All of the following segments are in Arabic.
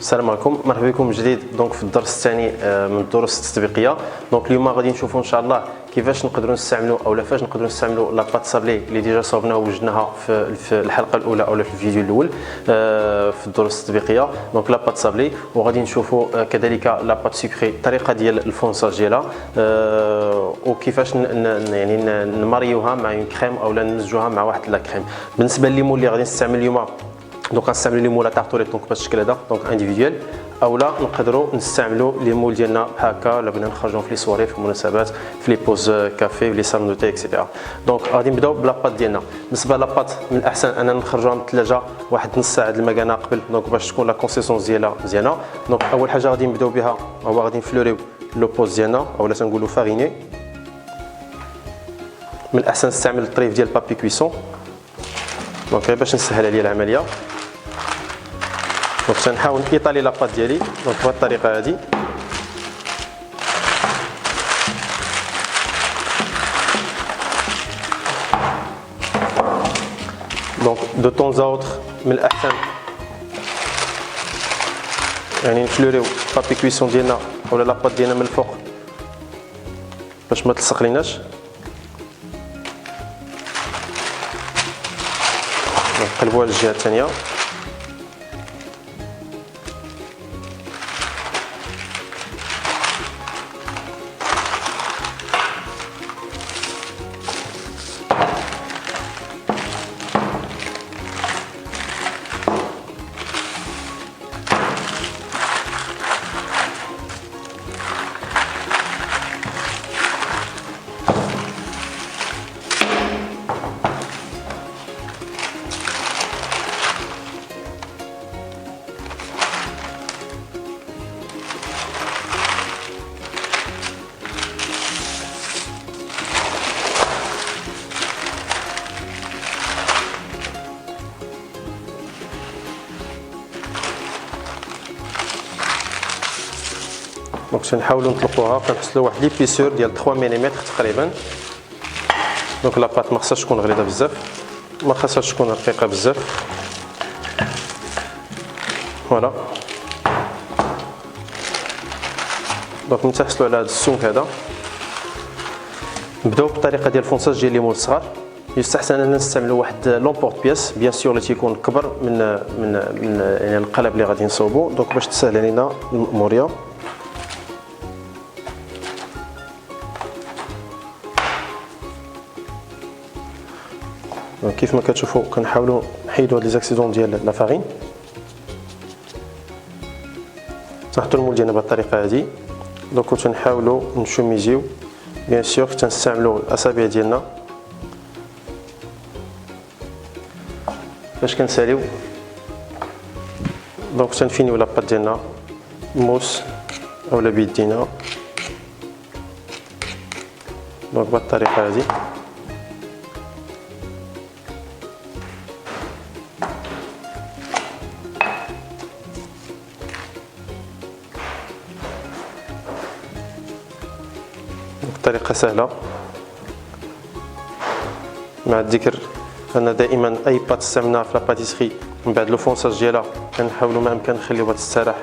السلام عليكم، مرحبا بكم من جديد دونك في الدرس الثاني من الدروس التطبيقيه. دونك اليوم غادي نشوفوا ان شاء الله كيفاش نقدروا نستعملوا او فاش نقدروا نستعملوا لاباط سابلي اللي ديجا صوبناها ووجدناها في الحلقه الاولى او في الفيديو الاول في الدروس التطبيقيه. دونك لاباط سابلي، وغادي نشوفوا كذلك لاباط سكري الطريقه ديال الفونساج ديالها وكيفاش يعني نماريوها مع اون كريم او نمزجوها مع واحد لا كريم. بالنسبه لليمون اللي غادي نستعمل اليوم، دونك غنستعملوا لي مول تارتوريت دونك بهذا الشكل هذا دونك انديفيديوال، اولا نقدروا نستعملوا لي مول ديالنا هكا الا بغينا نخرجوا في لي سواري في المناسبات في لي بوز كافي في لي سالون دو تي اكسيتيرا. دونك غادي نبداو بلاباط ديالنا. بالنسبه لاباط من الاحسن اننا نخرجوها من الثلاجه واحد نص ساعه المكانه قبل دونك باش تكون لا كونسيستونس ديالها مزيانه. دونك اول حاجه غادي نبداو بها هو غادي نفلوريو لو بوز ديالنا اولا تنقولوا فاريني. من الاحسن نستعمل الطريف ديال بابي كويسون دونك باش نسهل عليا العمليه. دونك تنحاول ايطالي لاباط ديالي دونك بهذه الطريقه هذه. دونك دو طون اوتر من الاحسن يعني نفلوريو بابي كويسون ديالنا ولا لاباط ديالنا من الفوق باش ما تلصق ليناش. نقلبوها للجهه الثانيه. دونك تنحاولوا نطلقوها كنحصلوا واحد ليبيسور ديال 3 ملم تقريبا. دونك لاباط ما خصهاش تكون غليظه بزاف، ما خصهاش تكون رقيقه بزاف. فوالا دونك من تحصلوا على هذا السمك هذا نبداو بالطريقه ديال الفونساج ديال ليمون الصغار. يستحسن اننا نستعملوا واحد لومبورت بياس بيان سور اللي تيكون كبر من يعني القالب اللي غادي نصوبوا دونك باش تسهل علينا المأموريه. كيف ما كتشوفوا كنحاولوا نحيدوا هاد لي زاكسيدون ديال لا فارين. نحطوا المول ديالنا بهذه الطريقه هذه. دونك تنحاولوا نشوميزيو بيان سور تنستعملوا الاصابع ديالنا باش كنساليو. دونك تنفينيو لاباط ديالنا موس اولا بيدينا دونك بهذه الطريقه هذه. طريقة سهلة مع الذكر أن دائما أي بات استعملناها في لاباتيسري من بعد لو فونساج ديالها كنحاولوا ما أمكن نخليوها تستراح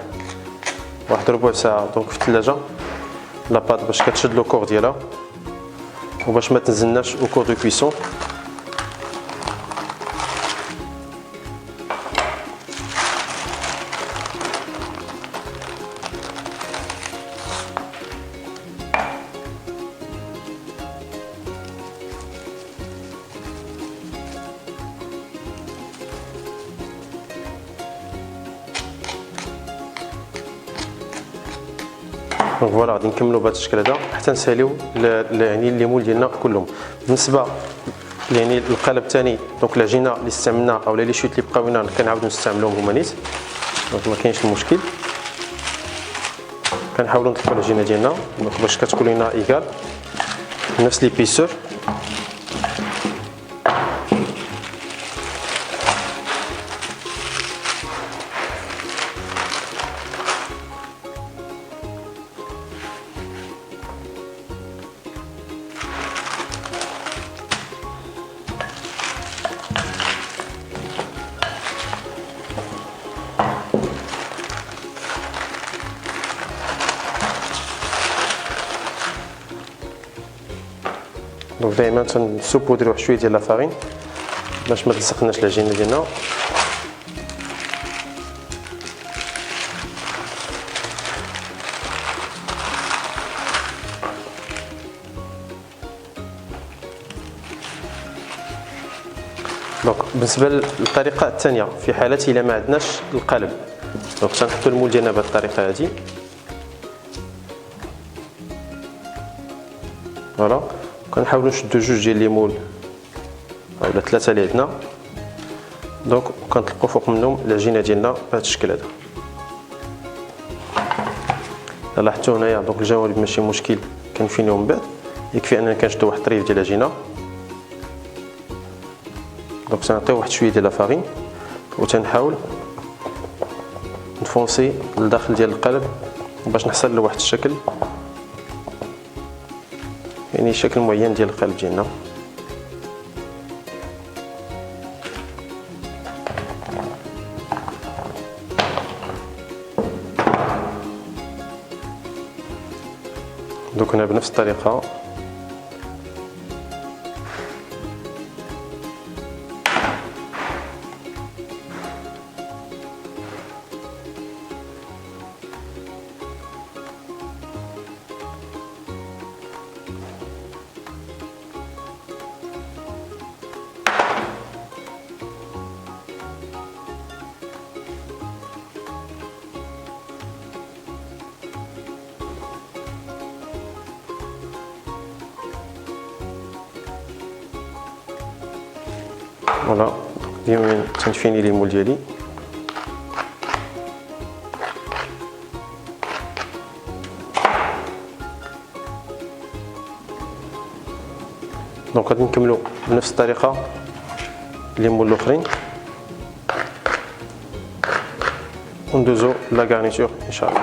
واحد ربع ساعة دونك في الثلاجة لاباط باش كتشد لو كور ديالها وباش ما تنزلناش او كور دو كويسون. دونك فوالا غادي نكملوا بهذا الشكل هذا حتى نساليو يعني الليمون ديالنا كلهم. بالنسبه يعني القالب الثاني دونك العجينه اللي استعملنا او لي شوت اللي بقاو لنا كنعاودوا نستعملوهم هما نيت دونك ما كاينش المشكل. كنحاولوا نطلقوا العجينه ديالنا دونك باش كتكون لنا ايكال نفس لي بيسور. دونك دائما تنسوبودري واحد شويه ديال لافارين باش ما تلصقناش العجينه ديالنا. دونك بالنسبه للطريقه الثانيه في حاله الا ما عندناش القالب، دونك تنحطوا المول ديالنا بهذه الطريقه هذه. فوالا كنحاولوا نشدوا جوج ديال لي مول اولا ثلاثه اللي عندنا، دونك كنطلقوا فوق منهم العجينه ديالنا بهذا الشكل هذا. لاحظتوا هنايا دونك الجوانب ماشي مشكل كنفينيهم من بعد، يكفي اننا كنشدوا واحد الطريف ديال العجينه. دونك تنعطيو واحد شويه ديال لافارين وتنحاول نفونسي لداخل ديال القالب باش نحصل لواحد الشكل، يعني شكل معين ديال القالب ديالنا. دوك هنا بنفس الطريقه فوالا. ديما تنفيني لي مول ديالي. دونك غادي نكملو بنفس الطريقه لي مول الاخرين وندوزو لا غارنيتور ان شاء الله.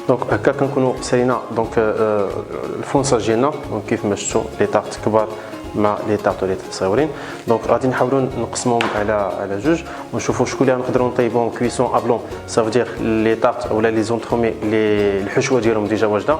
دونك هكا كنكونوا سالينا دونك الفونساج ديالنا. دونك كيف ما شفتوا لي طارت كبار مع لي طارت وليت صغيورين. دونك غادي نحاولوا نقسموهم على جوج ونشوفوا شكون اللي نقدروا نطيبوهم كويسون ابلون. سافو دير لي طارت اولا لي زونترومي لي الحشوه ديالهم ديجا واجده.